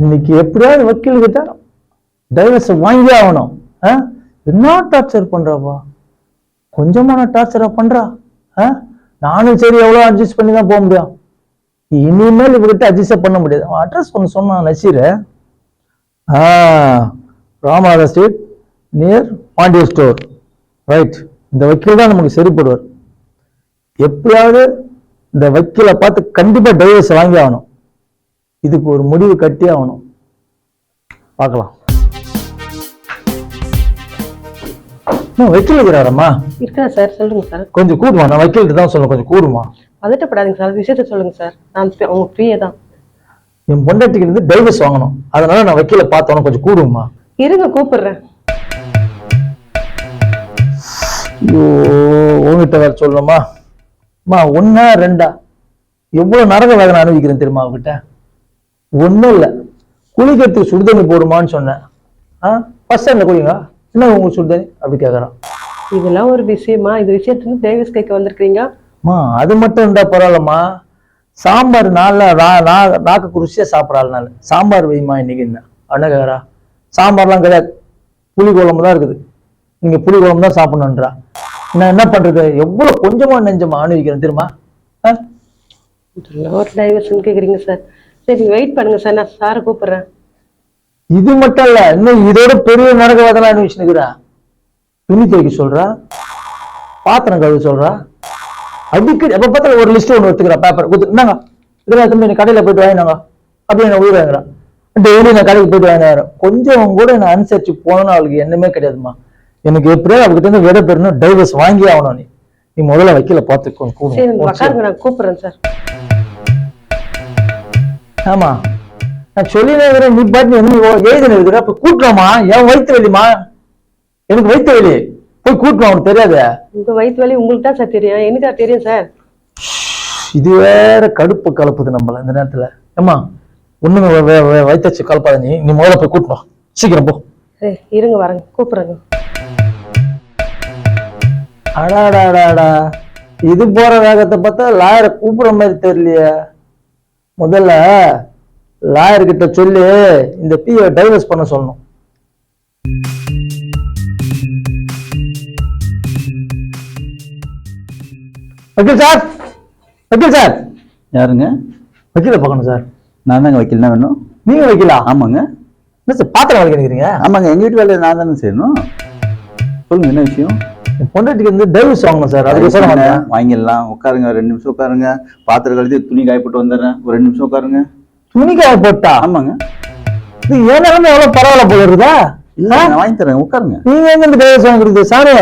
இன்னைக்கு எப்படியாவது வக்கீல் கிட்ட டைவர்ஸ் வாங்கி ஆகணும். என்ன டார்ச்சர் பண்றாப்பா, கொஞ்சமான டார்ச்சரா பண்றா. நானும் சரி எவ்வளவு அட்ஜஸ்ட் பண்ணி தான் போக முடியும். இனிமேல் இவர்கிட்ட அட்ஜஸ்ட் பண்ண முடியாது. அவன் அட்ரஸ் பண்ண சொன்னான் Naseer. Ramanatha street near Pandiya store. Right, இந்த வக்கீல் தான் நமக்கு சரிப்படுவார். எப்படியாவது இந்த வக்கீலை பார்த்து கண்டிப்பா டைவர்ஸ் வாங்கி ஆகணும். இதுக்கு ஒரு முடிவு கட்டி ஆகணும். பார்க்கலாம். வக்கீல் இருக்கிறாரம்மா? இருக்கா சார், சொல்லுங்க சார். கொஞ்சம் கூடுமா, நான் வக்கீல்கிட்ட தான் சொல்ல, கொஞ்சம் கூடுமா. பதட்டப்படாதீங்க சார், விஷயத்த சொல்லுங்க சார். நான் உங்க ஃப்ரீயே தான். என் பொண்டாட்டிக்கு இருந்து டைவர்ஸ் வாங்கணும், அதனால நான் வக்கீல பார்த்தோம். கொஞ்சம் கூடுமா? இருங்க, கூப்பிடுறேன். ஐயோ, உங்ககிட்ட வேற சொல்லணுமா? ஒன்னா ரெண்டா எவ்வளவு நரக வேதனை அனுபவிக்கிறேன் தெரியுமா அவகிட்ட. ஒண்ணும் இல்ல, குளிக்கிறதுக்கு சுடுதண்ணி போடுமான்னு சொன்னேன். ஃபர்ஸ்ட் டைம்ல குளிங்க, என்ன உங்களுக்கு சுடுதண்ணி அப்படி கேக்குறான். இதெல்லாம் ஒரு விஷயமா? இது விஷயத்துல டைவர்ஸ் கேட்க வந்திருக்கீங்க? அது மட்டும் இருந்தா பரவாயில்லம்மா. சாம்பார் நாக்கு குருசியா சாப்பிடறாள், சாம்பார் வைமா இன்னைக்கு என்ன என்ன கேக்குறா. சாம்பார்லாம் கிடையாது, புளி குழம்பு தான் இருக்குது. நீங்க புளி குழம்பு தான் சாப்பிடணுன்றா. நான் என்ன பண்றது, எவ்வளவு கொஞ்சமா நெஞ்சமா அனுபவிக்கிறேன் தெரியுமா. ஒரு டைவர்ஸ் கேக்குறீங்க சார். சரி, வெயிட் பண்ணுங்க சார், நான் சாரை கூப்பிடுறேன். இது மட்டும் இல்ல, இன்னும் இதோட பெரிய நரக வேதனை அனுபவிச்சுக்கிறேன். துணி துவைக்க சொல்றா, பாத்திரம் கழுவ சொல்றா, அடிக்கடி எப்ப பார்த்தா ஒரு லிஸ்ட் ஒன்று எடுத்துக்கிறா, பேப்பர் கொடுத்துருந்தாங்க. இதெல்லாம் திரும்பி கடையில போயிட்டு வாங்கினாங்க அப்படின்னு உயிர் வாங்குறான். டெய்லி நான் கடைக்கு போயிட்டு வாங்கினாரு. கொஞ்சம் கூட நான் அனுசரிச்சு போனோம்னு அவளுக்கு என்னமே கிடையாதுமா. எனக்கு எப்படியாவது அவகிட்ட இருந்து விட பெறணும், டைவர்ஸ் வாங்கி ஆகணும். நீ முதல்ல வக்கீல பார்த்துக்கோ. நான் கூப்பிடுறேன் சார். ஆமா, நான் சொல்லி நீ பாட்டு எழுதின இருக்கிற. அப்ப கூட்டலாமா? என் வயிற்று வலிமா, எனக்கு வயிற்று வலி, போய் கூட்டணும். அவனுக்கு தெரியாது. உங்க வயிற்று வலி உங்களுக்கு தான் சார் தெரியும், எனக்கு தெரியும் சார். இது வேற கடுப்பு கலப்புது நம்மள இந்த நேரத்துல. ஏமா ஒண்ணுங்க வயிற்று கலப்பாத. நீ முதல்ல போய் கூட்டணும், சீக்கிரம் போ. இருங்க வரேங்க, கூப்பிடுறேங்க. அடாடாடாடா, இது போற வேகத்தை பார்த்தா லாயரை கூப்பிடுற மாதிரி தெரியலையே. முதல்ல லாயர் கிட்ட சொல்லி இந்த பிஏ டைவர்ஸ் பண்ண சொல்லணும். வக்கீல் சார், வக்கீல் சார். யாருங்க? வக்கீல பார்க்கணும் சார். நான் தாங்க வக்கீல். என்ன வேணும்? நீங்க வக்கீலா? ஆமாங்க. என்ன சார் பாத்திரம் வேலை நினைக்கிறீங்க? ஆமாங்க, எங்க வீட்டு வேலையை நான் தானே செய்யணும். சொல்லுங்க, என்ன விஷயம்? பொண்டாட்டிக்கு வந்து டைவர்ஸ் வாங்கணும் சார். அதுக்கு சொல்லுங்க. வாங்கிடலாம், உட்காருங்க, 2 நிமிஷம் உட்காருங்க. பாத்திரம் கழுதி துணி காய போட்டு வந்துடுறேன், ஒரு 2 நிமிஷம் உட்காருங்க. துணி காய போட்டா? ஆமாங்க. இது ஏன் எவ்வளவு பரவாயில்ல போல இருக்குதா? இல்ல, நான் வாங்கி தரேன், உட்காருங்க. நீங்க எங்க இந்த டைவர்ஸ் வாங்குறது சாரு?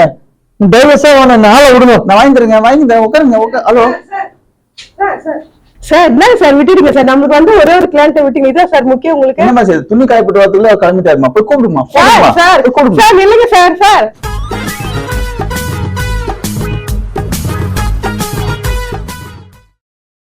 டைவர்ஸா வேணும், ஆளை விடுங்க. நான் வாங்கி தரேன், உட்காருங்க. ஹலோ சார், என்ன சார் விட்டுடுங்க சார். நமக்கு வந்து ஒரே ஒரு கிளையண்ட் விட்டீங்க, இதான் சார் முக்கியம் உங்களுக்கு. என்னமா சார், துணி காய போட்டு வரதுக்குள்ள கிளம்பிட்டாருமா, போய் கூப்பிடுமா. சார் இல்லைங்க சார்.